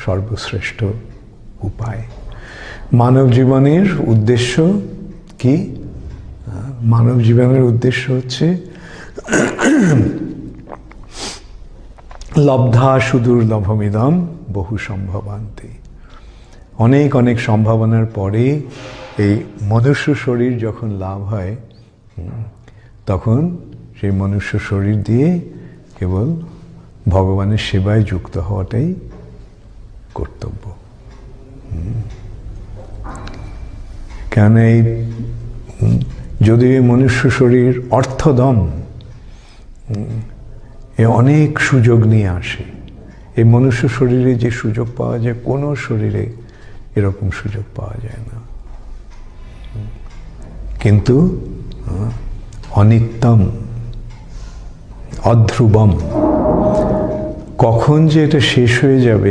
সর্বশ্রেষ্ঠ উপায়। মানব জীবনের উদ্দেশ্য কি? মানব জীবনের উদ্দেশ্য হচ্ছে লব্ধা সুদুর্লভমিদম বহু সম্ভবান্তি। অনেক অনেক সম্ভাবনার পরে এই মনুষ্য শরীর যখন লাভ হয়, তখন সেই মনুষ্য শরীর দিয়ে কেবল ভগবানের সেবায় যুক্ত হওয়াটাই কর্তব্য। কেন এই যদি মনুষ্য শরীর অর্থদম এ অনেক সুযোগ নিয়ে আসে, এই মনুষ্য শরীরে যে সুযোগ পাওয়া যায় কোনো শরীরে এরকম সুযোগ পাওয়া যায় না। কিন্তু অনিত্যম অধ্রুবম, কখন যে এটা শেষ হয়ে যাবে